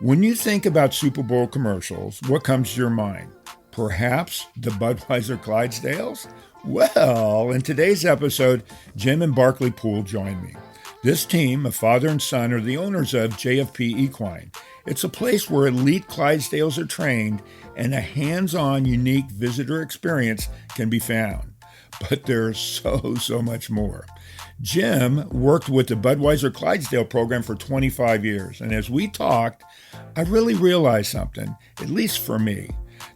When you think about Super Bowl commercials, what comes to your mind? Perhaps the Budweiser Clydesdales? Well, in today's episode, Jim and Barkley Poole join me. This team, a father and son, are the owners of JFP Equine. It's a place where elite Clydesdales are trained and a hands-on, unique visitor experience can be found. But there's so much more. Jim worked with the Budweiser Clydesdale program for 25 years, and as we talked, I really realized something, at least for me.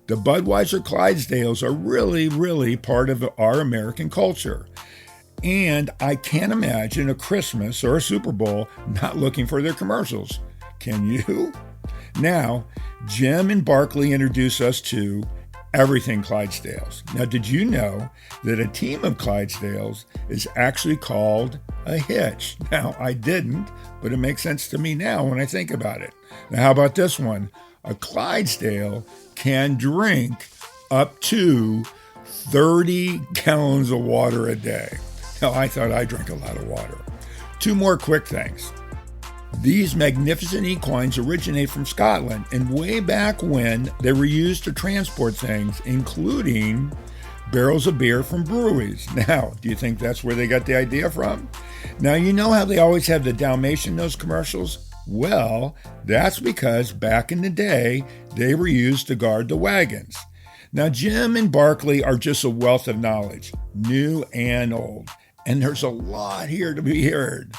The Budweiser Clydesdales are really part of our American culture. And I can't imagine a Christmas or a Super Bowl not looking for their commercials. Can you? Now, Jim and Barkley introduce us to everything Clydesdales. Now, did you know that a team of Clydesdales is actually called a hitch? Now, I didn't, but it makes sense to me now when I think about it. Now, how about this one? A Clydesdale can drink up to 30 gallons of water a day. Now, I thought I drank a lot of water. Two more quick things. These magnificent equines originate from Scotland, and way back when they were used to transport things, including barrels of beer from breweries. Now, do you think that's where they got the idea from? Now, you know how they always have the Dalmatian nose commercials? Well, that's because back in the day, they were used to guard the wagons. Now, Jim and Barkley are just a wealth of knowledge, new and old. And there's a lot here to be heard.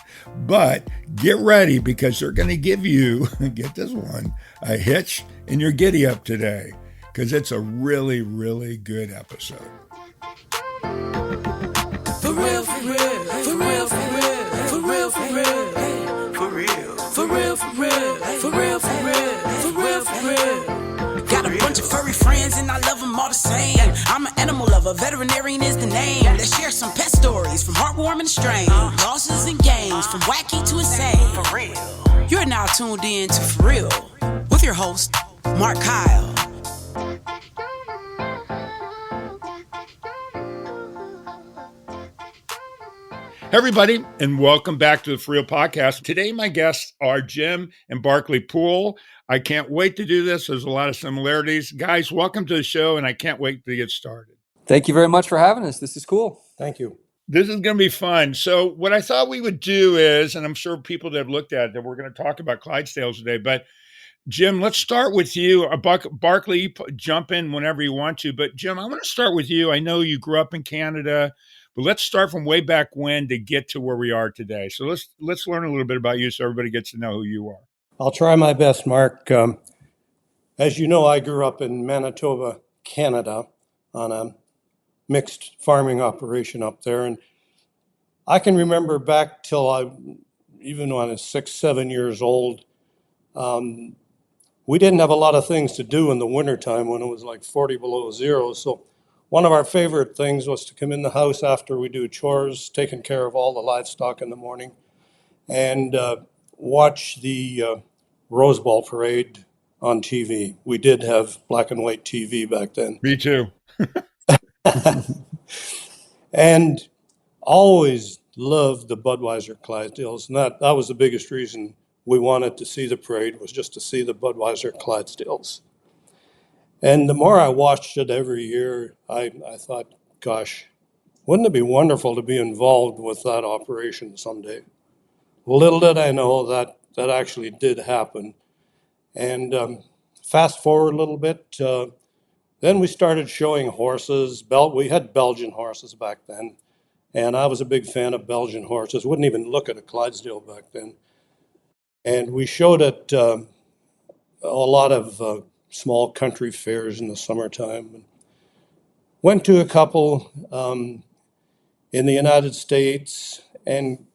But get ready because they're going to give you, get this one, a hitch in your giddy up today. Because it's a really good episode. For real, for real, for real, for real, for real, for real, for real, for real, for real, for real, for real, for real, for real. Got a bunch of furry friends and I love them all the same. I'm an animal lover, veterinarian is the name. Let's share some pet stories from heartwarming to strange. Losses and games from wacky to insane. For real. You're now tuned in to For Real with your host, Markakyle. Hey everybody, and welcome back to the For Real Podcast. Today, my guests are Jim and Barkley Poole. I can't wait to do this. There's a lot of similarities. Guys, welcome to the show, and I can't wait to get started. Thank you very much for having us. This is cool. Thank you. This is going to be fun. So what I thought we would do is, and I'm sure people that have looked at it, that we're going to talk about Clydesdales today, but Jim, let's start with you. Barkley, jump in whenever you want to. But Jim, I want to start with you. I know you grew up in Canada, but let's start from way back when to get to where we are today. So let's learn a little bit about you so everybody gets to know who you are. I'll try my best, Mark. As you know, I grew up in Manitoba, Canada, on a mixed farming operation up there. And I can remember back till even when I was 6, 7 years old, we didn't have a lot of things to do in the wintertime when it was like 40 below zero. So one of our favorite things was to come in the house after we do chores, taking care of all the livestock in the morning, and watch the Rose Bowl parade on TV. We did have black and white TV back then. Me too. And always loved the Budweiser Clydesdales. And that was the biggest reason we wanted to see the parade, was just to see the Budweiser Clydesdales. And the more I watched it every year, I thought, gosh, wouldn't it be wonderful to be involved with that operation someday? Little did I know that actually did happen. And fast forward a little bit, then we started showing horses. We had Belgian horses back then, and I was a big fan of Belgian horses. Wouldn't even look at a Clydesdale back then. And we showed at a lot of small country fairs in the summertime. Went to a couple in the United States, and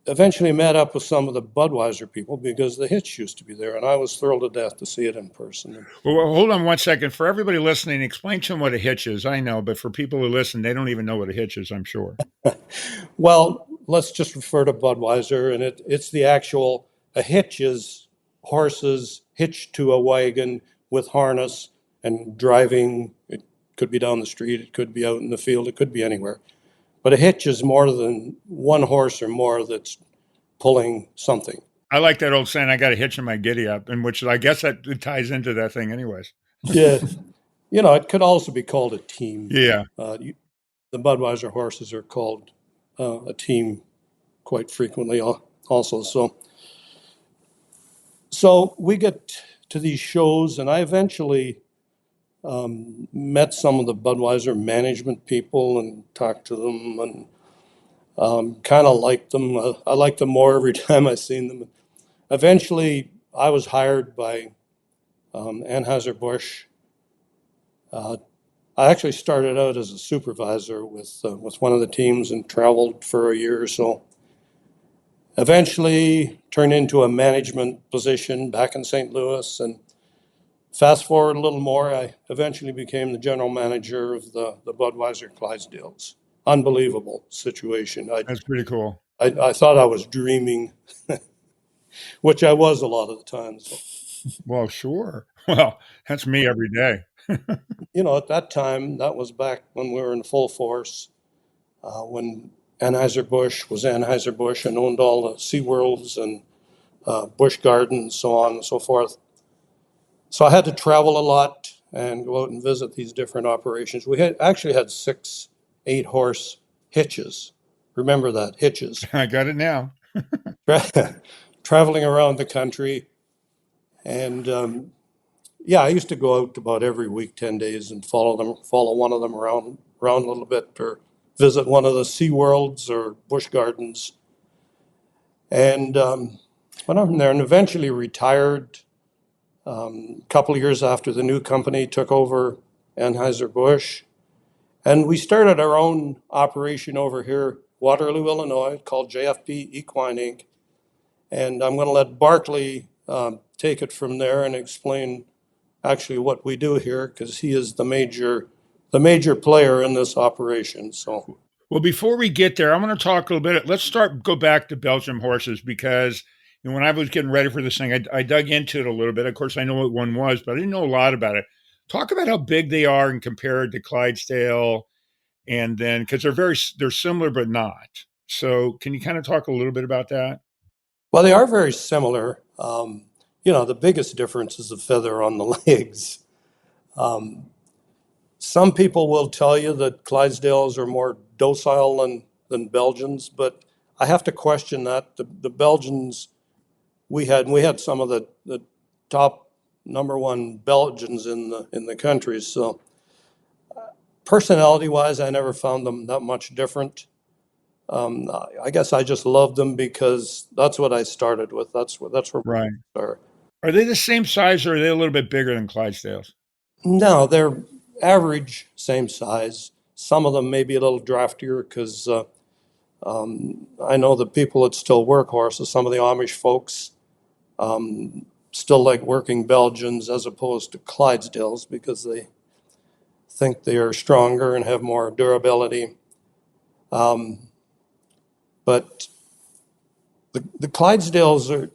eventually met up with some of the Budweiser people because the hitch used to be there, and I was thrilled to death to see it in person. Well, hold on one second. For everybody listening, explain to them what a hitch is. I know, but for people who listen, they don't even know what a hitch is, I'm sure. Well, let's just refer to Budweiser, and it's the actual, a hitch is horses hitched to a wagon with harness and driving. It could be down the street, it could be out in the field, it could be anywhere. But a hitch is more than one horse or more that's pulling something. I like that old saying, I got a hitch in my giddy up, in which I guess that it ties into that thing anyways. Yeah. It could also be called a team. Yeah. The Budweiser horses are called a team quite frequently also. So we get to these shows, and I eventually met some of the Budweiser management people and talked to them, and kind of liked them. I liked them more every time I seen them. Eventually, I was hired by Anheuser-Busch. I actually started out as a supervisor with one of the teams and traveled for a year or so. Eventually turned into a management position back in St. Louis, and fast forward a little more, I eventually became the general manager of the Budweiser Clydesdales. Unbelievable situation. That's pretty cool. I thought I was dreaming, which I was a lot of the time. So. Well, sure. Well, that's me every day. At that time, that was back when we were in full force, when Anheuser-Busch was Anheuser-Busch and owned all the SeaWorlds and Busch Gardens, so on and so forth. So I had to travel a lot and go out and visit these different operations. We actually had 6 8-horse hitches. Remember that, hitches. I got it now. Traveling around the country. And I used to go out about every week, 10 days, and follow one of them around a little bit, or visit one of the SeaWorlds or Busch Gardens. And went up from there and eventually retired a couple of years after the new company took over Anheuser-Busch. And we started our own operation over here, Waterloo, Illinois, called JFP Equine Inc. And I'm going to let Barkley take it from there and explain actually what we do here, because he is the major player in this operation. So, well, before we get there, I'm going to talk a little bit. Let's go back to Belgian horses, because when I was getting ready for this thing, I dug into it a little bit. Of course, I know what one was, but I didn't know a lot about it. Talk about how big they are and compared to Clydesdale, and then because they're similar but not. So, can you kind of talk a little bit about that? Well, they are very similar. The biggest difference is the feather on the legs. Some people will tell you that Clydesdales are more docile than Belgians, but I have to question that. The Belgians, we had some of the top number one Belgians in the country. So personality-wise, I never found them that much different. I guess I just loved them because that's what I started with. That's where Right. we started. Are they the same size, or are they a little bit bigger than Clydesdales? No, they're average, same size. Some of them may be a little draftier because I know the people that still work horses, some of the Amish folks still like working Belgians as opposed to Clydesdales because they think they are stronger and have more durability. But the Clydesdales are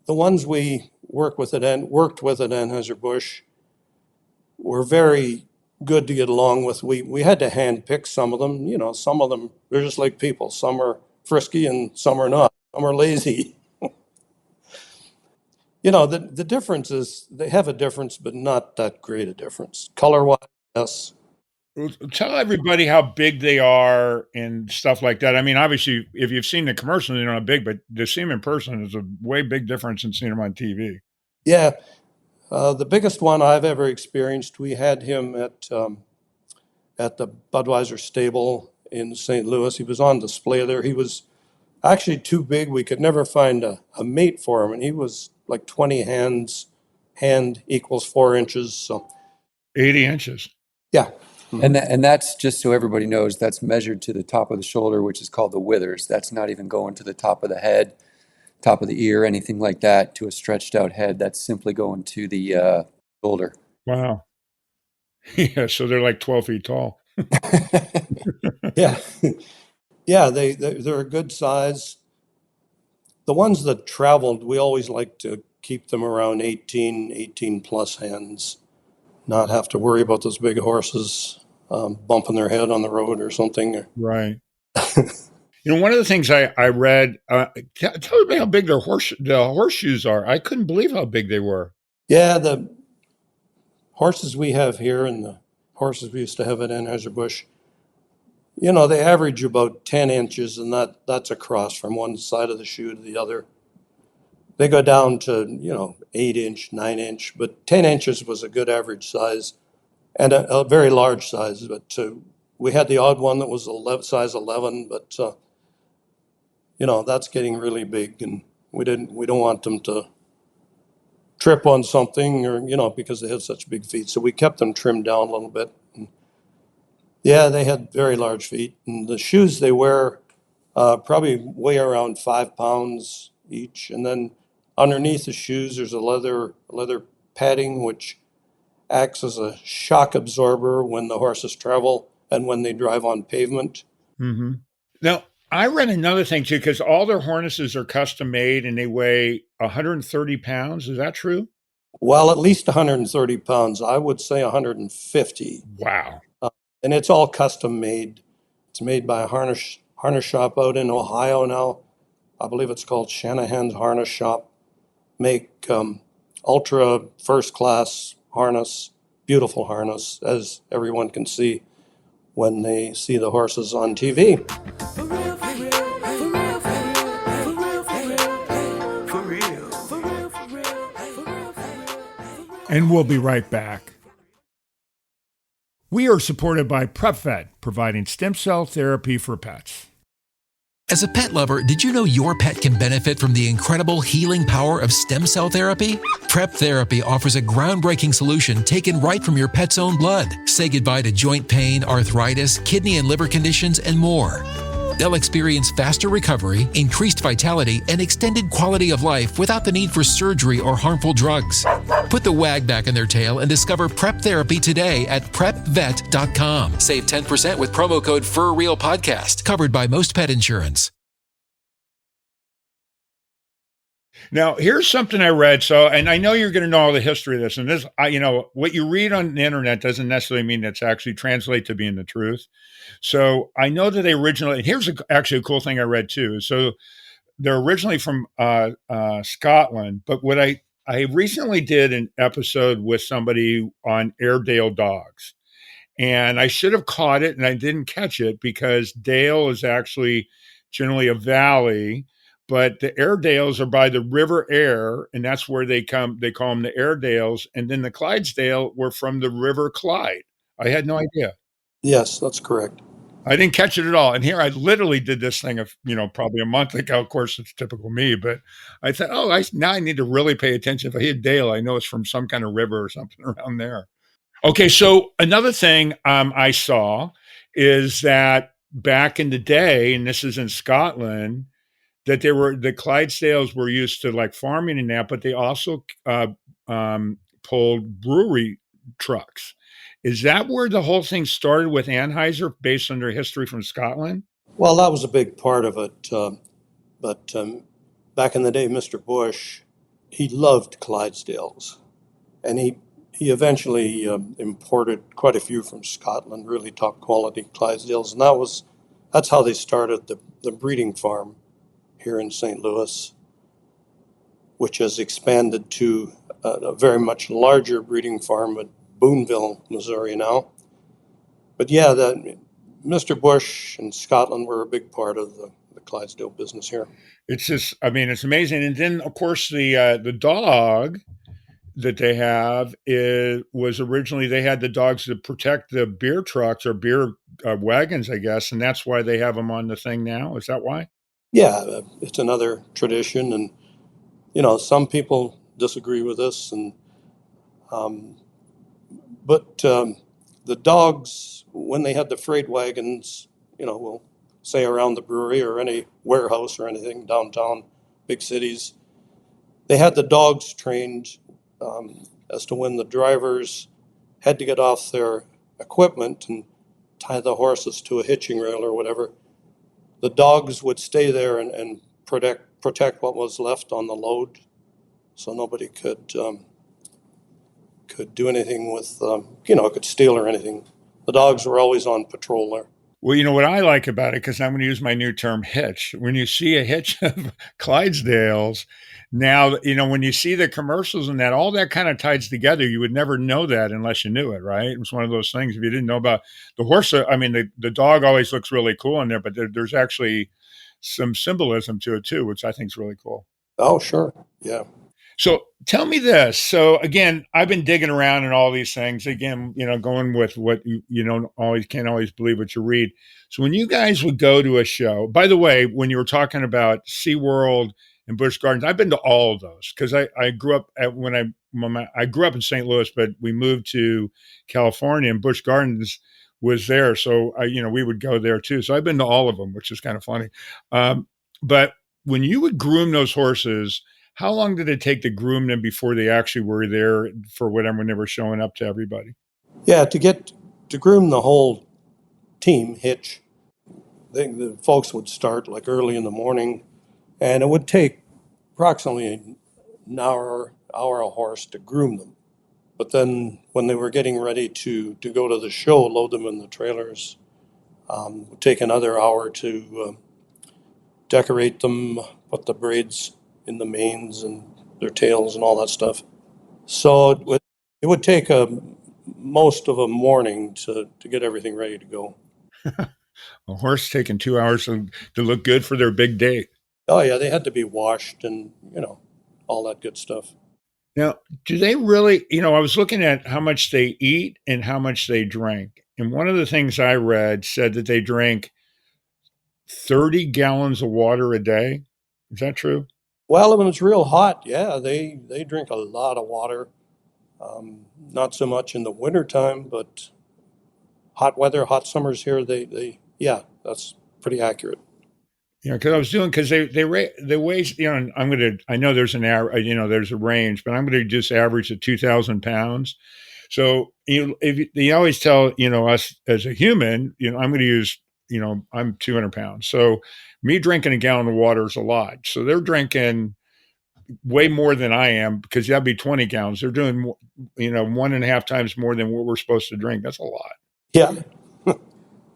the ones we worked with at Anheuser-Busch. Were very good to get along with. We had to hand pick some of them. Some of them, they're just like people. Some are frisky and some are not. Some are lazy. The difference is they have a difference, but not that great a difference. Color-wise, yes. Tell everybody how big they are and stuff like that. I mean, obviously, if you've seen the commercial, you know how big, but to see them in person is a way big difference than seeing them on TV. Yeah. The biggest one I've ever experienced, we had him at the Budweiser stable in St. Louis. He was on display there. He was actually too big. We could never find a mate for him, and he was like 20 hands. Hand equals 4 inches. So 80 inches. Yeah. And that's just so everybody knows, that's measured to the top of the shoulder, which is called the withers. That's not even going to the top of the head, top of the ear, anything like that, to a stretched out head. That's simply going to the shoulder. Wow. Yeah, so they're like 12 feet tall. Yeah. Yeah, they're a good size. The ones that traveled, we always like to keep them around 18 plus hands, not have to worry about those big horses bumping their head on the road or something. Right. One of the things I read, tell me how big the horseshoes are. I couldn't believe how big they were. Yeah, the horses we have here and the horses we used to have at Anheuser-Busch, they average about 10 inches, and that's across from one side of the shoe to the other. They go down to, 8-inch, 9-inch, but 10 inches was a good average size and a very large size. But we had the odd one that was size 11, but, that's getting really big, and we don't want them to trip on something or, because they had such big feet. So we kept them trimmed down a little bit. And yeah, they had very large feet. And the shoes they wear probably weigh around 5 pounds each. And then underneath the shoes, there's a leather padding, which acts as a shock absorber when the horses travel and when they drive on pavement. Mm-hmm. Now, I read another thing too, because all their harnesses are custom made and they weigh 130 pounds. Is that true? Well, at least 130 pounds. I would say 150. Wow. And it's all custom made. It's made by a harness shop out in Ohio now. I believe it's called Shanahan's Harness Shop. Make ultra first class harness, beautiful harness, as everyone can see when they see the horses on TV. For real, for real, for real, for real, for real, for real, for real, for real, for real. And we'll be right back. We are supported by PrepVet, providing stem cell therapy for pets. As a pet lover, did you know your pet can benefit from the incredible healing power of stem cell therapy? Prep Therapy offers a groundbreaking solution taken right from your pet's own blood. Say goodbye to joint pain, arthritis, kidney and liver conditions, and more. They'll experience faster recovery, increased vitality, and extended quality of life without the need for surgery or harmful drugs. Put the wag back in their tail and discover Prep Therapy today at prepvet.com. Save 10% with promo code FurRealPodcast, covered by most pet insurance. Now, here's something I read. And I know you're going to know all the history of this. And this, what you read on the internet doesn't necessarily mean that's actually translate to being the truth. So I know that they originally, and here's actually a cool thing I read too. So they're originally from Scotland, but what I recently did an episode with somebody on Airedale dogs, and I should have caught it and I didn't catch it because Dale is actually generally a valley, but the Airedales are by the River Aire, and that's where they come. They call them the Airedales, and then the Clydesdale were from the River Clyde. I had no idea. Yes, that's correct. I didn't catch it at all. And here I literally did this thing of, probably a month ago. Of course, it's typical me, but I thought, now I need to really pay attention. If I hear Dale, I know it's from some kind of river or something around there. Okay, so another thing I saw is that back in the day, and this is in Scotland, that the Clydesdales were used to like farming and that, but they also pulled brewery trucks. Is that where the whole thing started with Anheuser, based on their history from Scotland? Well, that was a big part of it. But back in the day, Mr. Bush, he loved Clydesdales. And he eventually imported quite a few from Scotland, really top quality Clydesdales. And that's how they started the breeding farm here in St. Louis, which has expanded to a very much larger breeding farm at Boonville, Missouri now. But yeah, Mr. Bush and Scotland were a big part of the Clydesdale business here. It's just, it's amazing. And then, of course, the dog that they have was originally, they had the dogs to protect the beer trucks or beer wagons, I guess, and that's why they have them on the thing now. Is that why? Yeah, it's another tradition, and some people disagree with this, and but the dogs, when they had the freight wagons, we'll say around the brewery or any warehouse or anything downtown, big cities, they had the dogs trained as to when the drivers had to get off their equipment and tie the horses to a hitching rail or whatever. The dogs would stay there and protect what was left on the load, so nobody could do anything with, could steal or anything. The dogs were always on patrol there. Well, you know what I like about it, because I'm going to use my new term hitch. When you see a hitch of Clydesdales, now, when you see the commercials and that, all that kind of ties together. You would never know that unless you knew it, right? It was one of those things. If you didn't know about the horse, I mean, the dog always looks really cool in there, but there's actually some symbolism to it too, which I think is really cool. Oh, sure. Yeah. So tell me this. So again, I've been digging around in all these things. Again, going with what you don't always can't always believe what you read. So when you guys would go to a show, by the way, when you were talking about SeaWorld and Busch Gardens, I've been to all of those because I grew up I grew up in St. Louis, but we moved to California and Busch Gardens was there. So we would go there too. So I've been to all of them, which is kind of funny. But when you would groom those horses, how long did it take to groom them before they actually were there for whatever when they were showing up to everybody? Yeah, to groom the whole team, hitch, the folks would start like early in the morning, and it would take approximately an hour a horse to groom them. But then when they were getting ready to go to the show, load them in the trailers, it would take another hour to decorate them, put the braids in the manes and their tails and all that stuff. So it would take most of a morning to get everything ready to go. A horse taking 2 hours to look good for their big day. Oh yeah, they had to be washed and all that good stuff. Now, do they really, I was looking at how much they eat and how much they drink. And one of the things I read said that they drink 30 gallons of water a day. Is that true? Well, when it's real hot, yeah, they drink a lot of water. Not so much in the wintertime, but hot weather, hot summers here, yeah, that's pretty accurate. Yeah, because they weigh, I know there's there's a range, but I'm going to just average at 2,000 pounds. So, if you always tell, us as a human, I'm going to use, I'm 200 pounds. So me drinking a gallon of water is a lot. So they're drinking way more than I am because that'd be 20 gallons. They're doing, 1.5 times more than what we're supposed to drink. That's a lot. Yeah.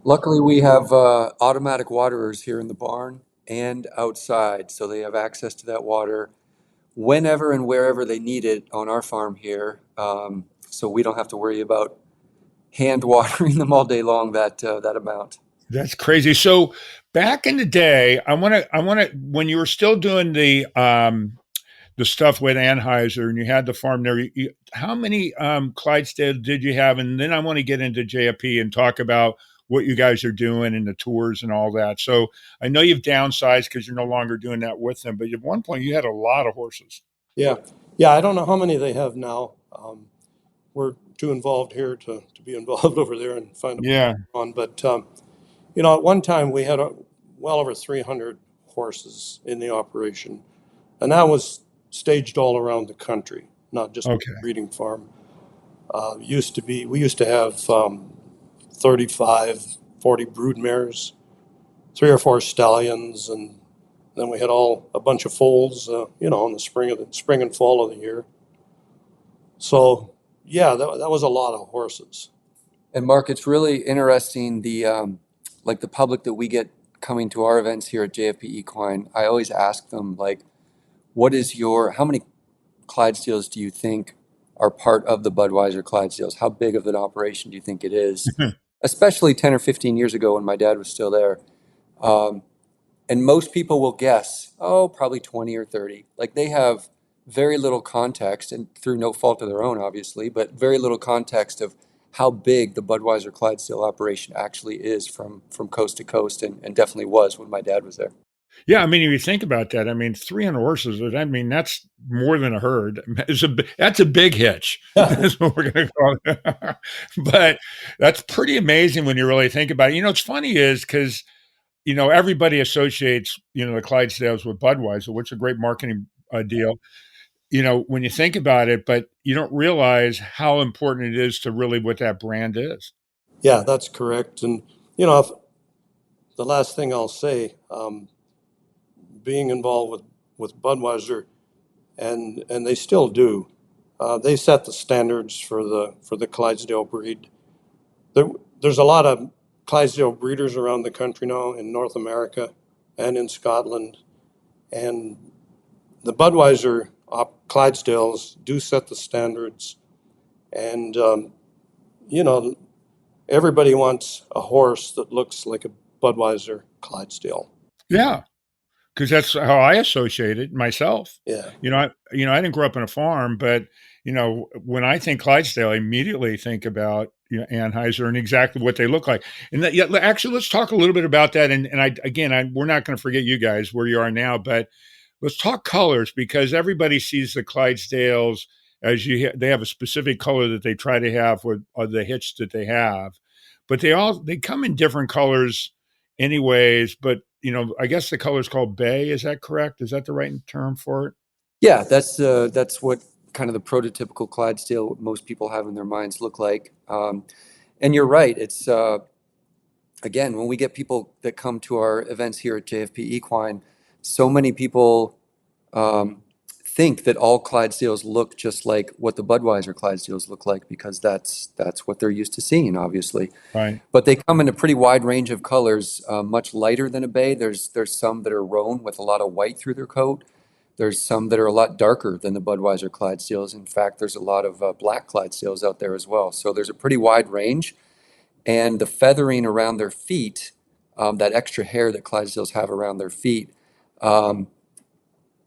Luckily, we have automatic waterers here in the barn and outside, so they have access to that water whenever and wherever they need it on our farm here. So we don't have to worry about hand watering them all day long. That amount. That's crazy. So back in the day, I want to when you were still doing the stuff with Anheuser and you had the farm there, how many Clydesdale did you have? And then I want to get into JFP and talk about what you guys are doing and the tours and all that. So I know you've downsized because you're no longer doing that with them, but at one point you had a lot of horses. Yeah. Yeah, I don't know how many they have now. We're too involved here to be involved over there and find a on. But, at one time we had well over 300 horses in the operation. And that was staged all around the country, not just a breeding farm. We used to have 35, 40 brood mares, 3 or 4 stallions, and then we had a bunch of foals, in the spring and fall of the year. So yeah, that was a lot of horses. And Mark, it's really interesting the public that we get coming to our events here at JFP Equine. I always ask them how many Clydesdales do you think are part of the Budweiser Clydesdales? How big of an operation do you think it is? Especially 10 or 15 years ago when my dad was still there. And most people will guess, probably 20 or 30. Like they have very little context, and through no fault of their own, obviously, but very little context of how big the Budweiser Clydesdale operation actually is from coast to coast, and definitely was when my dad was there. Yeah, I mean, if you think about that, 300 horses, that's more than a herd. That's a big hitch. That's what we're going to call it. But that's pretty amazing when you really think about it. It's funny is because, everybody associates, the Clydesdales with Budweiser, which is a great marketing deal, when you think about it, but you don't realize how important it is to really what that brand is. Yeah, that's correct. And, the last thing I'll say, being involved with Budweiser, and they still do. They set the standards for the Clydesdale breed. There's a lot of Clydesdale breeders around the country now in North America and in Scotland. And the Budweiser Clydesdales do set the standards. And, everybody wants a horse that looks like a Budweiser Clydesdale. Yeah, because that's how I associate it myself. Yeah. I didn't grow up on a farm, but when I think Clydesdale, I immediately think about Anheuser and exactly what they look like. And actually, let's talk a little bit about that. And we're not going to forget you guys where you are now, but let's talk colors, because everybody sees the Clydesdales as they have a specific color that they try to have with the hitch that they have, but they come in different colors anyways. But I guess the color is called bay. Is that correct? Is that the right term for it? Yeah, that's what kind of the prototypical Clydesdale most people have in their minds look like. And you're right. It's again, when we get people that come to our events here at JFP Equine, so many people think that all Clydesdales look just like what the Budweiser Clydesdales look like, because that's what they're used to seeing, obviously. Right. But they come in a pretty wide range of colors, much lighter than a bay. There's some that are roan with a lot of white through their coat. There's some that are a lot darker than the Budweiser Clydesdales. In fact, there's a lot of black Clydesdales out there as well. So there's a pretty wide range. And the feathering around their feet, that extra hair that Clydesdales have around their feet,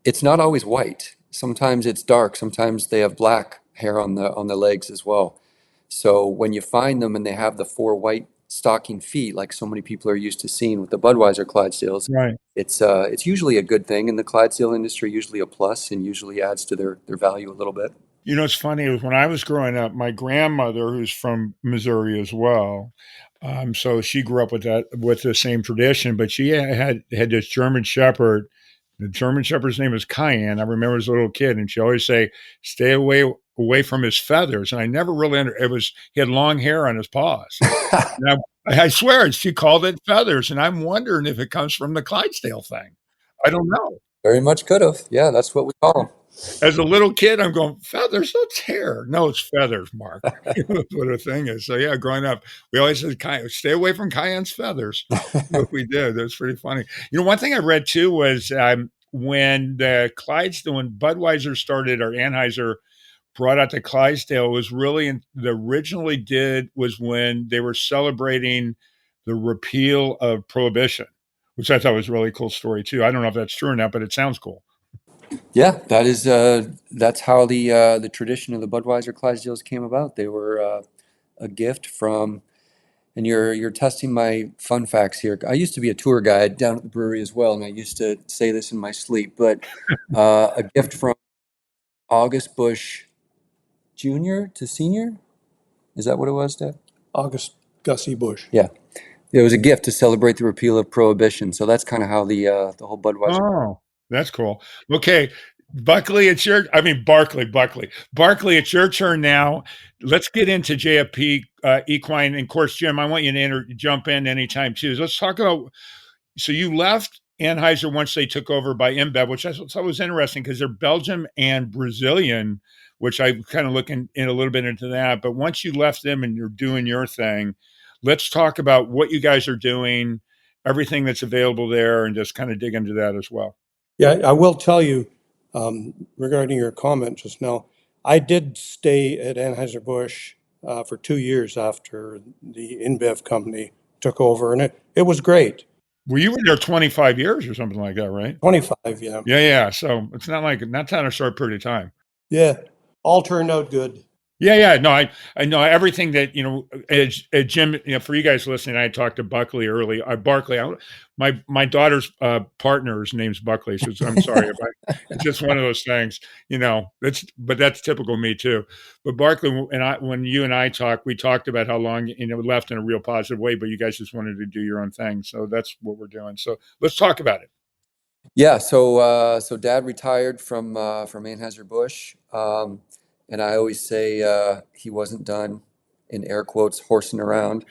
it's not always white. Sometimes it's dark. Sometimes they have black hair on the legs as well. So when you find them and they have the 4 white stocking feet, like so many people are used to seeing with the Budweiser Clydesdales, Right. It's usually a good thing in the Clydesdale industry, usually a plus, and usually adds to their value a little bit. It's funny, when I was growing up, my grandmother, who's from Missouri as well, so she grew up with the same tradition, but she had this German Shepherd. The German Shepherd's name was Cayenne. I remember as a little kid, and she always say, "Stay away from his feathers." And I never really he had long hair on his paws. And I swear she called it feathers, and I'm wondering if it comes from the Clydesdale thing. I don't know. Very much could have. Yeah, that's what we call them. As a little kid, I'm going, feathers? That's hair. No, it's feathers, Mark. That's what the thing is. So yeah, growing up, we always said, stay away from Cayenne's feathers. What we did. That's pretty funny. One thing I read too was when Budweiser started, or Anheuser brought out the Clydesdale, was really was when they were celebrating the repeal of Prohibition, which I thought was a really cool story too. I don't know if that's true or not, but it sounds cool. Yeah, that's how the tradition of the Budweiser Clydesdales came about. They were a gift from, and you're testing my fun facts here. I used to be a tour guide down at the brewery as well, and I used to say this in my sleep, but a gift from August Busch Jr. to Senior. Is that what it was, Dad? August Gussie Busch. Yeah. It was a gift to celebrate the repeal of Prohibition. So that's kind of how the whole Budweiser. Oh, that's cool. Okay. Barkley, it's your turn now. Let's get into JFP Equine. And of course, Jim, I want you to jump in anytime too. Let's talk about, so you left Anheuser once they took over by InBev, which I thought was interesting because they're Belgian and Brazilian, which I'm kind of looking in a little bit into that. But once you left them and you're doing your thing, let's talk about what you guys are doing, everything that's available there, and just kind of dig into that as well. Yeah, I will tell you, regarding your comment just now, I did stay at Anheuser-Busch for 2 years after the InBev company took over, and it was great. Well, you were there 25 years or something like that, right? 25, yeah. Yeah. So it's not a short period of time. Yeah, all turned out good. Yeah. No, I know everything that, as Jim, for you guys listening, I talked to Barkley early. Barkley, my daughter's partner's name's Buckley, so I'm sorry if it's just one of those things, but that's typical me too. But Barkley and when you and I talked, we talked about how long, left in a real positive way, but you guys just wanted to do your own thing. So that's what we're doing. So let's talk about it. Yeah. So Dad retired from Anheuser-Busch. And I always say he wasn't done, in air quotes, horsing around.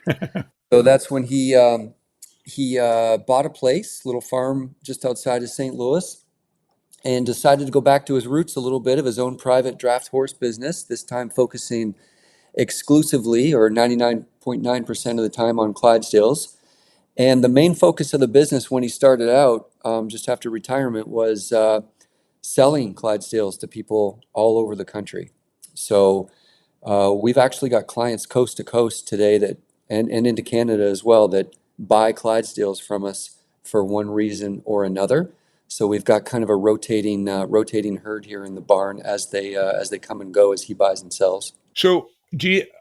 So that's when he bought a place, little farm just outside of St. Louis, and decided to go back to his roots a little bit of his own private draft horse business, this time focusing exclusively or 99.9% of the time on Clydesdales. And the main focus of the business when he started out, just after retirement, was selling Clydesdales to people all over the country. So we've actually got clients coast to coast today that, and into Canada as well, that buy Clydesdales from us for one reason or another. So we've got kind of a rotating herd here in the barn as they come and go as he buys and sells. So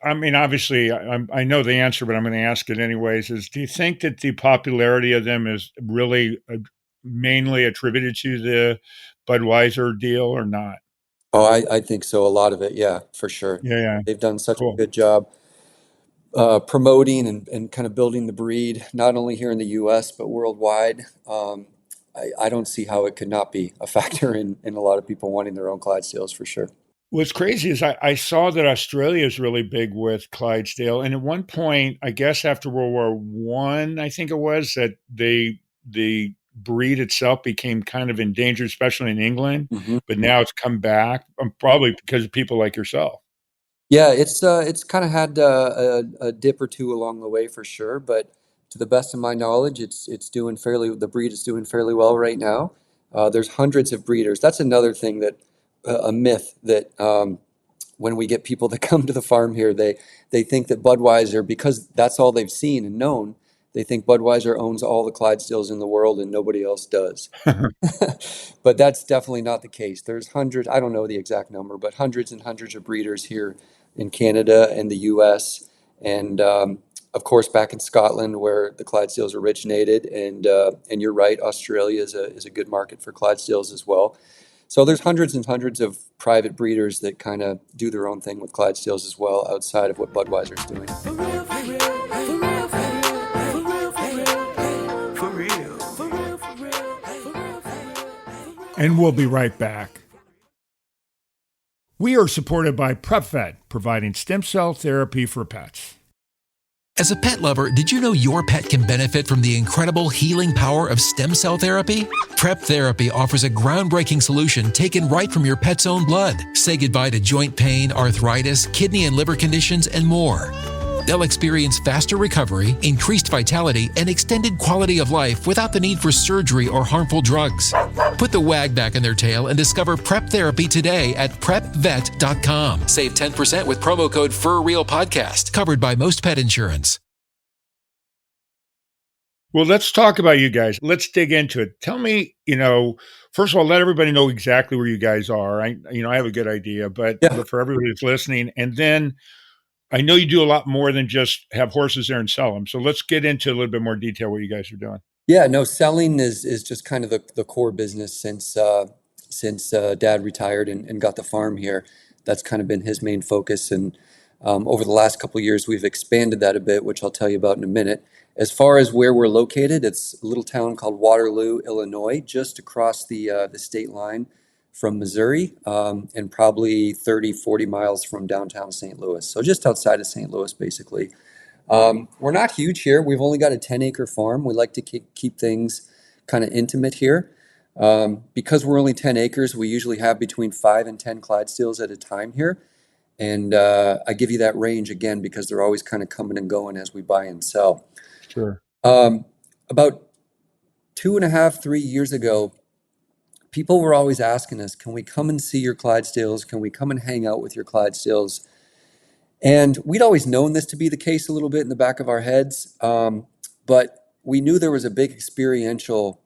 I mean, obviously, I know the answer, but I'm going to ask it anyways, do you think that the popularity of them is really mainly attributed to the Budweiser deal or not? Oh, I think so. A lot of it. Yeah, for sure. Yeah. They've done such Cool. a good job promoting and kind of building the breed, not only here in the U.S., but worldwide. I don't see how it could not be a factor in a lot of people wanting their own Clydesdales for sure. What's crazy is I saw that Australia is really big with Clydesdale. And at one point, I guess after World War One, I think it was, that the breed itself became kind of endangered, especially in England. Mm-hmm. But now it's come back, probably because of people like yourself. Yeah, it's kind of had a dip or two along the way for sure, but to the best of my knowledge, the breed is doing fairly well right now. There's hundreds of breeders. That's another thing that a myth that when we get people that come to the farm here, they think that Budweiser, because that's all they've seen and known, they think Budweiser owns all the Clydesdales in the world and nobody else does. But that's definitely not the case. There's hundreds, I don't know the exact number, but hundreds and hundreds of breeders here in Canada and the US, and of course back in Scotland where the Clydesdales originated, and you're right, Australia is a good market for Clydesdales as well. So there's hundreds and hundreds of private breeders that kind of do their own thing with Clydesdales as well, outside of what Budweiser's doing. And we'll be right back. We are supported by PrepVet, providing stem cell therapy for pets. As a pet lover, did you know your pet can benefit from the incredible healing power of stem cell therapy? Prep Therapy offers a groundbreaking solution taken right from your pet's own blood. Say goodbye to joint pain, arthritis, kidney and liver conditions, and more. They'll experience faster recovery, increased vitality, and extended quality of life without the need for surgery or harmful drugs. Put the wag back in their tail and discover Prep Therapy today at prepvet.com. Save 10% with promo code FURREALPODCAST, covered by most pet insurance. Well, let's talk about you guys. Let's dig into it. Tell me, first of all, let everybody know exactly where you guys are. I have a good idea, but for everybody that's listening, and then I know you do a lot more than just have horses there and sell them. So let's get into a little bit more detail what you guys are doing. Yeah, no, selling is just kind of the core business since Dad retired and got the farm here. That's kind of been his main focus. And over the last couple of years, we've expanded that a bit, which I'll tell you about in a minute. As far as where we're located, it's a little town called Waterloo, Illinois, just across the state line from Missouri, and probably 30, 40 miles from downtown St. Louis. So just outside of St. Louis, basically. We're not huge here. We've only got a 10-acre farm. We like to keep things kind of intimate here. Because we're only 10 acres, we usually have between 5 and 10 Clydesdales at a time here. And I give you that range again because they're always kind of coming and going as we buy and sell. Sure. About 2.5, 3 years ago, people were always asking us, can we come and see your Clydesdales? Can we come and hang out with your Clydesdales? And we'd always known this to be the case a little bit in the back of our heads, but we knew there was a big experiential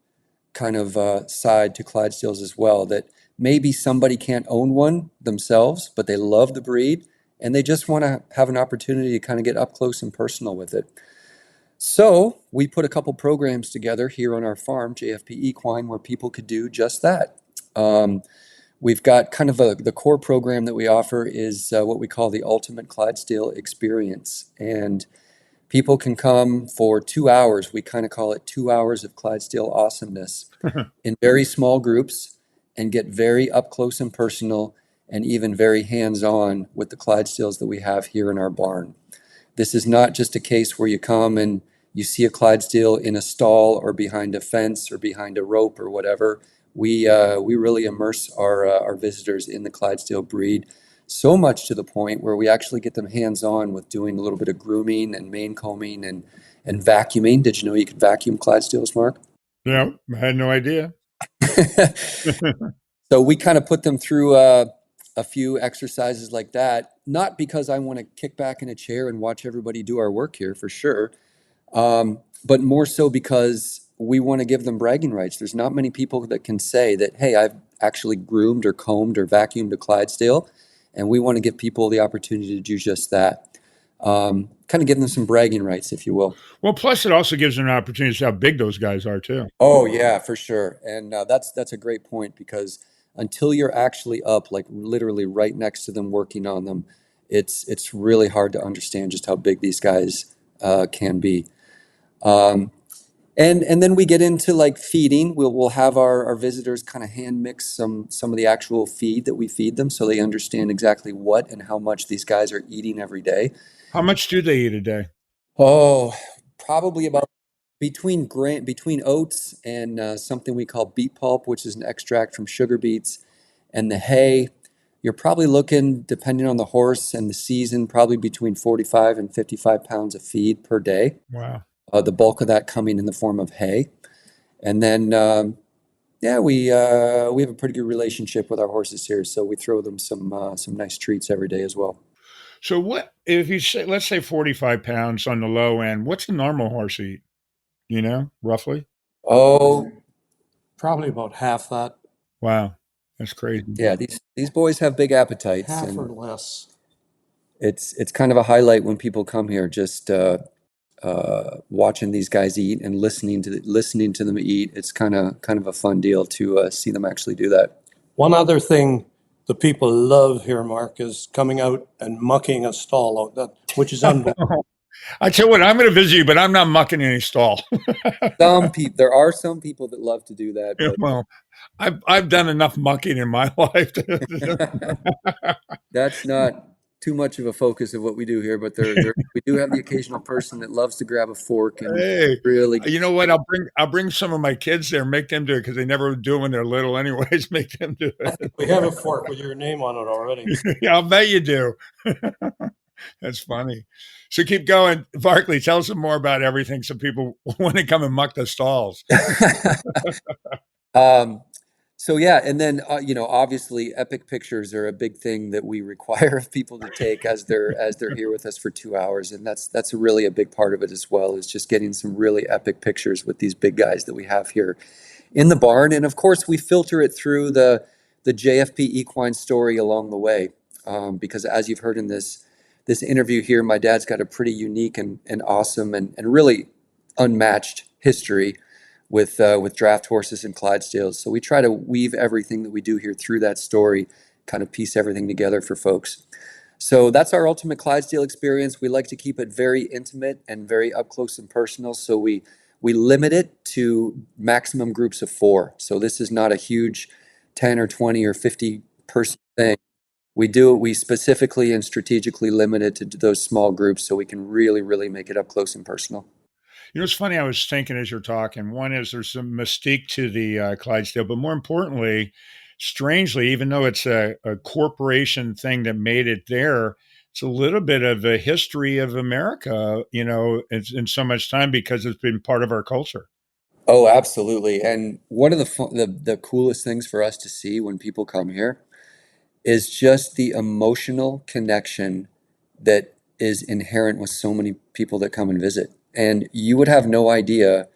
kind of side to Clydesdales as well, that maybe somebody can't own one themselves, but they love the breed, and they just want to have an opportunity to kind of get up close and personal with it. So we put a couple programs together here on our farm, JFP Equine, where people could do just that. We've got kind of the core program that we offer is what we call the Ultimate Clydesdale Experience. And people can come for 2 hours. We kind of call it 2 hours of Clydesdale awesomeness in very small groups and get very up close and personal and even very hands-on with the Clydesdales that we have here in our barn. This is not just a case where you come and you see a Clydesdale in a stall or behind a fence or behind a rope or whatever. We really immerse our visitors in the Clydesdale breed so much to the point where we actually get them hands-on with doing a little bit of grooming and mane combing and vacuuming. Did you know you could vacuum Clydesdales, Mark? Yeah, I had no idea. So we kind of put them through a few exercises like that, not because I want to kick back in a chair and watch everybody do our work here, for sure, but more so because we want to give them bragging rights. There's not many people that can say that, hey, I've actually groomed or combed or vacuumed a Clydesdale, and we want to give people the opportunity to do just that. Kind of give them some bragging rights, if you will. Well, plus it also gives them an opportunity to see how big those guys are too. Oh yeah, for sure. And that's a great point, because until you're actually up, like literally right next to them, working on them, it's really hard to understand just how big these guys can be. And then we get into like feeding. We'll have our visitors kind of hand mix some of the actual feed that we feed them, so they understand exactly what and how much these guys are eating every day. How much do they eat a day? Oh, probably about between oats and something we call beet pulp, which is an extract from sugar beets, and the hay. You're probably looking, depending on the horse and the season, probably between 45 and 55 pounds of feed per day. Wow. The bulk of that coming in the form of hay. And then, we have a pretty good relationship with our horses here, so we throw them some nice treats every day as well. So what if you say, let's say 45 pounds on the low end, what's a normal horse eat? You know, roughly? Oh, Probably about half that, Wow. That's crazy. yeah, these boys have big appetites, half and or less. it's kind of a highlight when people come here, just watching these guys eat and listening to them eat. It's kind of a fun deal to see them actually do that. One other thing the people love here, Mark, is coming out and mucking a stall out, which is unbelievable. I tell you what, I'm going to visit you, but I'm not mucking any stall. There are some people that love to do that, but Well, I've done enough mucking in my life. that's not too much of a focus of what we do here. But we do have the occasional person that loves to grab a fork and Hey, really. you know what? I'll bring some of my kids there, make them do it, because they never do it when they're little anyways. Make them do it. We have a fork with your name on it already. Yeah, I'll bet you do. That's funny. So keep going. Barkley, tell us some more about everything so people want to come and muck the stalls. So yeah, and then obviously, epic pictures are a big thing that we require of people to take as they're here with us for 2 hours, and that's really a big part of it as well, is just getting some really epic pictures with these big guys that we have here in the barn. And of course, we filter it through the JFP Equine story along the way, because as you've heard in this interview here, my dad's got a pretty unique and awesome and really unmatched history with draft horses and Clydesdales. So we try to weave everything that we do here through that story, kind of piece everything together for folks. So that's our ultimate Clydesdale experience. We like to keep it very intimate and very up close and personal. So we limit it to maximum groups of 4. So this is not a huge 10 or 20 or 50 person thing. We specifically and strategically limit it to those small groups so we can really, really make it up close and personal. You know, it's funny, I was thinking as you're talking, one is there's some mystique to the Clydesdale, but more importantly, strangely, even though it's a corporation thing that made it there, it's a little bit of a history of America, you know, in so much time, because it's been part of our culture. Oh, absolutely. And one of the coolest things for us to see when people come here is just the emotional connection that is inherent with so many people that come and visit. And you would have no idea,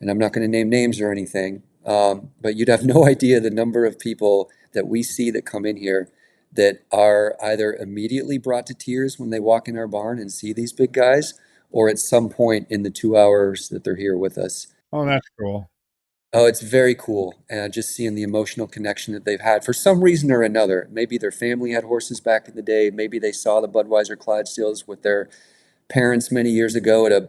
and I'm not going to name names or anything, but you'd have no idea the number of people that we see that come in here that are either immediately brought to tears when they walk in our barn and see these big guys, or at some point in the 2 hours that they're here with us. Oh, that's cool. Oh, it's very cool. Just seeing the emotional connection that they've had for some reason or another. Maybe their family had horses back in the day. Maybe they saw the Budweiser Clydesdales with their parents many years ago at a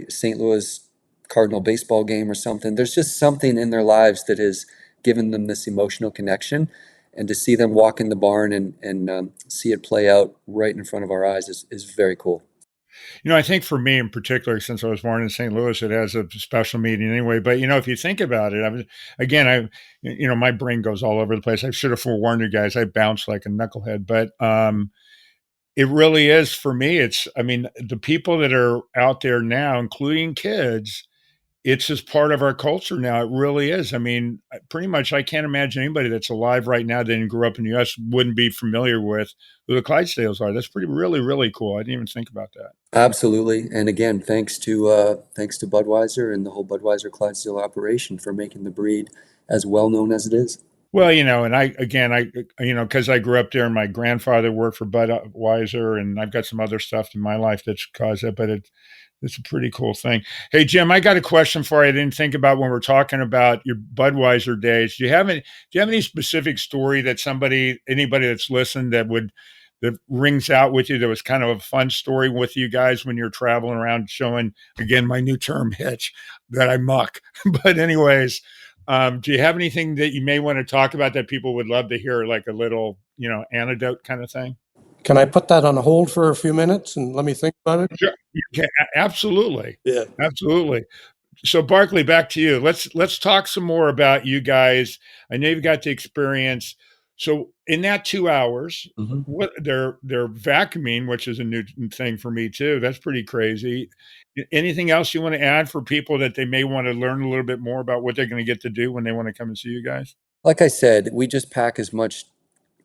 St. Louis Cardinal baseball game or something. There's just something in their lives that has given them this emotional connection. And to see them walk in the barn and see it play out right in front of our eyes is very cool. I think for me in particular, since I was born in St. Louis, it has a special meaning anyway. But if you think about it, my brain goes all over the place. I should have forewarned you guys. I bounce like a knucklehead, but it really is for me. The people that are out there now, including kids, it's just part of our culture now. It really is. Pretty much, I can't imagine anybody that's alive right now that didn't grow up in the U.S. wouldn't be familiar with who the Clydesdales are. That's really, really cool. I didn't even think about that. Absolutely. And again, thanks to Budweiser and the whole Budweiser Clydesdale operation for making the breed as well known as it is. Well, because I grew up there and my grandfather worked for Budweiser, and I've got some other stuff in my life that's caused it, but it's a pretty cool thing. Hey, Jim, I got a question for you I didn't think about when we're talking about your Budweiser days. Do you have any specific story that anybody that's listened that rings out with you that was kind of a fun story with you guys when you're traveling around showing, again, my new term, hitch, that I muck. But anyways, do you have anything that you may want to talk about that people would love to hear, like a little, anecdote kind of thing? Can I put that on hold for a few minutes and let me think about it? Sure. Absolutely. Yeah. Absolutely. So Barkley, back to you. Let's talk some more about you guys. I know you've got the experience. So in that 2 hours, what they're vacuuming, which is a new thing for me too. That's pretty crazy. Anything else you want to add for people that they may want to learn a little bit more about what they're going to get to do when they want to come and see you guys? Like I said, we just pack as much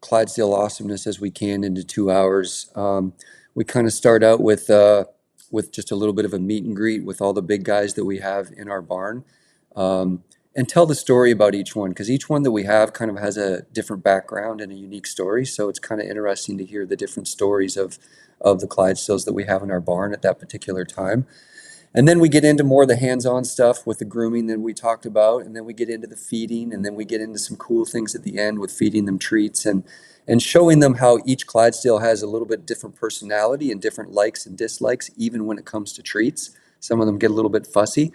Clydesdale awesomeness as we can into 2 hours. We kind of start out with just a little bit of a meet and greet with all the big guys that we have in our barn, and tell the story about each one, because each one that we have kind of has a different background and a unique story. So it's kind of interesting to hear the different stories of the Clydesdales that we have in our barn at that particular time. And then we get into more of the hands-on stuff with the grooming that we talked about, and then we get into the feeding, and then we get into some cool things at the end with feeding them treats and showing them how each Clydesdale has a little bit different personality and different likes and dislikes, even when it comes to treats. Some of them get a little bit fussy,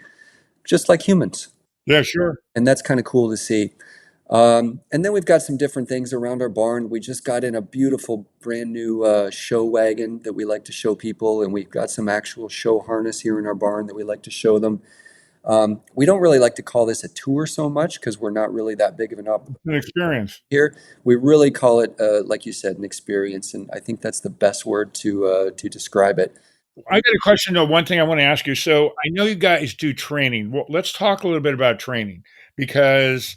just like humans. Yeah, sure. And that's kind of cool to see. And then we've got some different things around our barn. We just got in a beautiful brand new show wagon that we like to show people, and we've got some actual show harness here in our barn that we like to show them. We don't really like to call this a tour so much because we're not really that big of an experience here. We really call it, like you said, an experience, and I think that's the best word to describe it. I got a question though. One thing I want to ask you. So I know you guys do training. Well, let's talk a little bit about training, because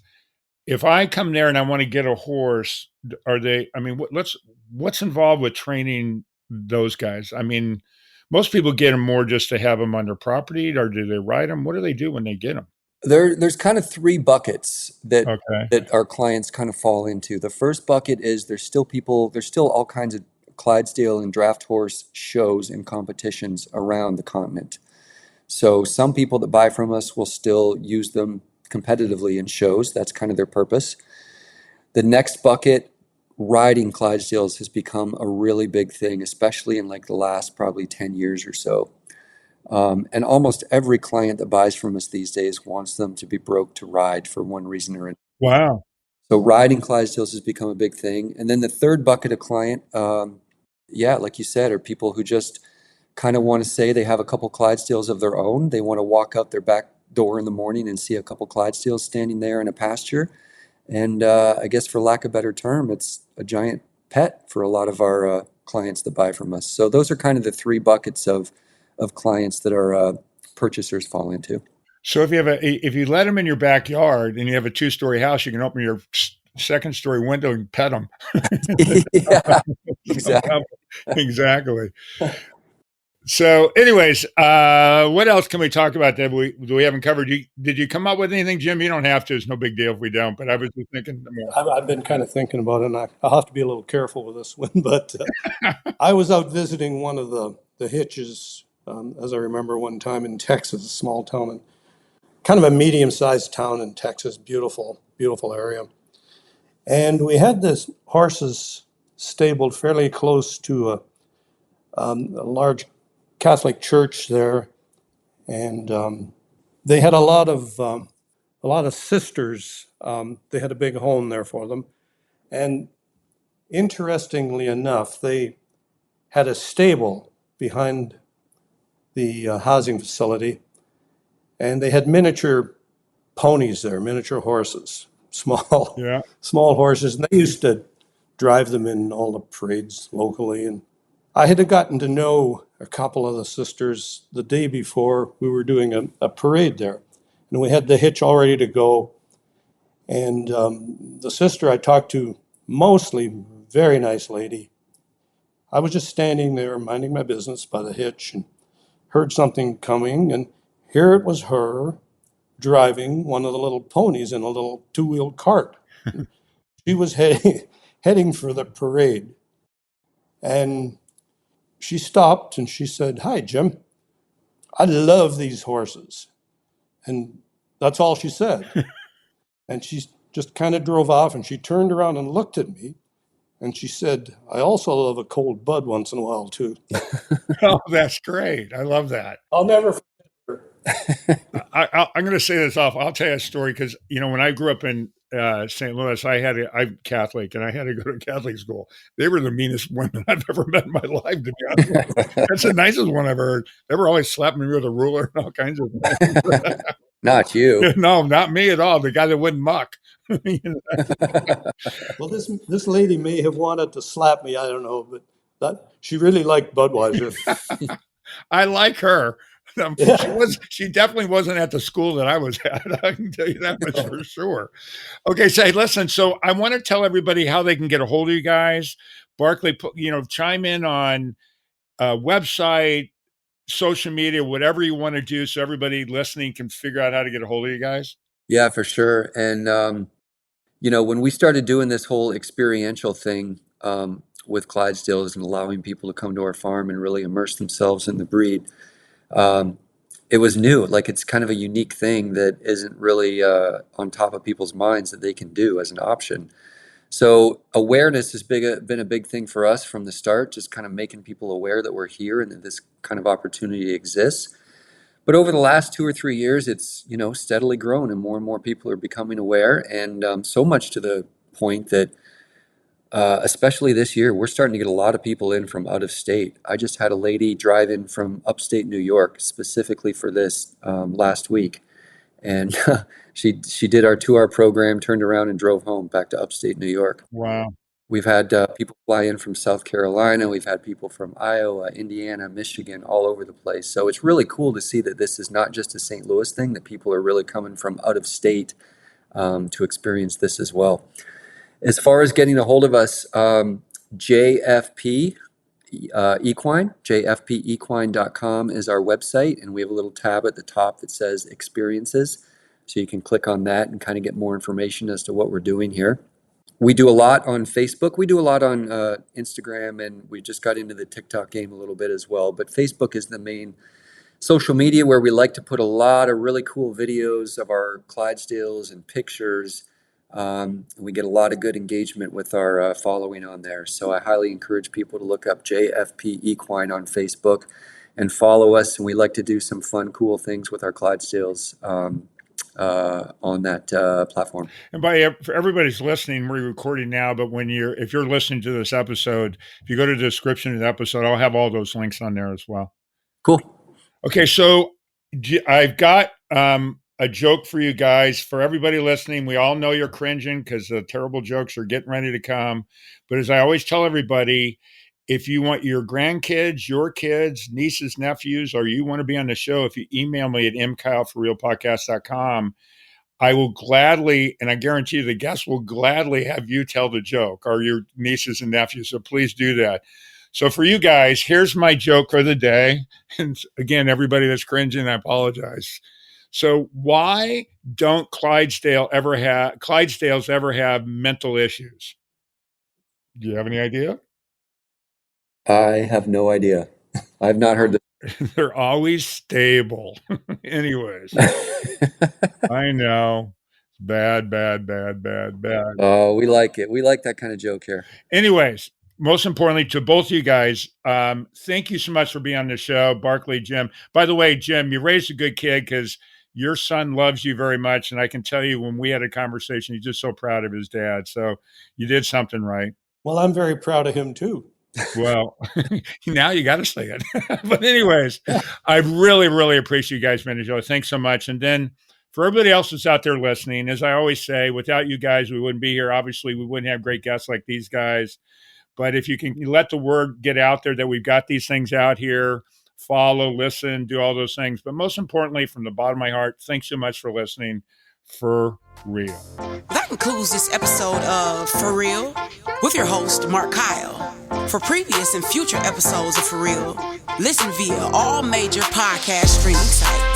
if I come there and I want to get a horse, what's involved with training those guys? Most people get them more just to have them on their property, or do they ride them? What do they do when they get them? There's kind of three buckets that our clients kind of fall into. The first bucket is there's still all kinds of Clydesdale and draft horse shows and competitions around the continent. So some people that buy from us will still use them competitively in shows. That's kind of their purpose. The next bucket, riding Clydesdales, has become a really big thing, especially in like the last probably 10 years or so. And almost every client that buys from us these days wants them to be broke to ride for one reason or another. Wow. So riding Clydesdales has become a big thing. And then the third bucket of client, like you said, are people who just kind of want to say they have a couple Clydesdales of their own. They want to walk out their back door in the morning and see a couple Clydesdales standing there in a pasture. And I guess for lack of a better term, it's a giant pet for a lot of our clients that buy from us. So those are kind of the three buckets of clients that our purchasers fall into. So if you let them in your backyard and you have a 2-story house, you can open your second story window and pet them. Yeah, exactly. Exactly. So anyways, what else can we talk about that we haven't covered? Did you come up with anything, Jim? You don't have to. It's no big deal if we don't, but I was just thinking more. I've been kind of thinking about it, and I'll have to be a little careful with this one, but I was out visiting one of the hitches, as I remember, one time in Texas, a small town, and kind of a medium-sized town in Texas, beautiful, beautiful area. And we had this horses stabled fairly close to a large Catholic church there, and they had a lot of sisters. They had a big home there for them, and interestingly enough, they had a stable behind the housing facility, and they had miniature ponies there, miniature horses, small, Yeah. small horses, and they used to drive them in all the parades locally. And I had gotten to know a couple of the sisters the day before we were doing a parade there, and we had the hitch all ready to go. And the sister I talked to, mostly very nice lady. I was just standing there minding my business by the hitch and heard something coming, and here it was her driving one of the little ponies in a little two-wheeled cart. She was heading for the parade. And she stopped and she said, "Hi, Jim. I love these horses." And that's all she said. And she just kind of drove off, and she turned around and looked at me. And she said, "I also love a cold Bud once in a while, too." Oh, that's great. I love that. I'll never forget her. I'm going to say this off. I'll tell you a story because, when I grew up in St. Louis, I'm Catholic and I had to go to Catholic school. They were the meanest women I've ever met in my life, to be honest with you. That's the nicest one I've ever heard. They were always slapping me with a ruler and all kinds of things. Not you. No, not me at all. The guy that wouldn't muck. Well, this lady may have wanted to slap me. I don't know, but she really liked Budweiser. I like her. She definitely wasn't at the school that I was at. I can tell you that much for sure. Okay, say, listen. So I want to tell everybody how they can get a hold of you guys. Barkley, chime in on website, social media, whatever you want to do, so everybody listening can figure out how to get a hold of you guys. Yeah, for sure. And when we started doing this whole experiential thing with Clydesdales and allowing people to come to our farm and really immerse themselves in the breed. It was new. Like, it's kind of a unique thing that isn't really on top of people's minds that they can do as an option. So awareness has been a big thing for us from the start, just kind of making people aware that we're here and that this kind of opportunity exists. But over the last 2 or 3 years, it's steadily grown, and more people are becoming aware, and so much to the point that especially this year, we're starting to get a lot of people in from out of state. I just had a lady drive in from upstate New York specifically for this last week. And she did our 2-hour program, turned around and drove home back to upstate New York. Wow. We've had people fly in from South Carolina. We've had people from Iowa, Indiana, Michigan, all over the place. So it's really cool to see that this is not just a St. Louis thing, that people are really coming from out of state to experience this as well. As far as getting a hold of us, JFP Equine, jfpequine.com is our website, and we have a little tab at the top that says experiences. So you can click on that and kind of get more information as to what we're doing here. We do a lot on Facebook. We do a lot on Instagram, and we just got into the TikTok game a little bit as well. But Facebook is the main social media where we like to put a lot of really cool videos of our Clydesdales and pictures. We get a lot of good engagement with our following on there. So I highly encourage people to look up JFP Equine on Facebook and follow us. And we like to do some fun, cool things with our Clydesdales on that platform. And for everybody's listening, we're recording now, but if you're listening to this episode, if you go to the description of the episode, I'll have all those links on there as well. Cool. Okay, so I've got a joke for you guys. For everybody listening, we all know you're cringing because the terrible jokes are getting ready to come. But as I always tell everybody, if you want your grandkids, your kids, nieces, nephews, or you want to be on the show, if you email me at mkyle@thefurrealpodcast.com, I will gladly, and I guarantee you the guest will gladly have you tell the joke, or your nieces and nephews. So please do that. So for you guys, here's my joke for the day. And again, everybody that's cringing, I apologize. So why don't Clydesdales ever have mental issues? Do you have any idea? I have no idea. I've not heard this. They're always stable. Anyways, I know. Bad. Oh, we like it. We like that kind of joke here. Anyways, most importantly, to both of you guys, thank you so much for being on the show. Barkley, Jim. By the way, Jim, you raised a good kid because your son loves you very much. And I can tell you when we had a conversation, he's just so proud of his dad. So you did something right. Well, I'm very proud of him, too. Well, now you got to say it. But anyways, I really, really appreciate you guys, Menadjoe. Thanks so much. And then for everybody else that's out there listening, as I always say, without you guys, we wouldn't be here. Obviously, we wouldn't have great guests like these guys. But if you can let the word get out there that we've got these things out here, follow, listen, do all those things. But most importantly, from the bottom of my heart, thanks so much for listening. For real. That concludes this episode of For Real with your host, markakyle. For previous and future episodes of For Real, listen via all major podcast streaming sites.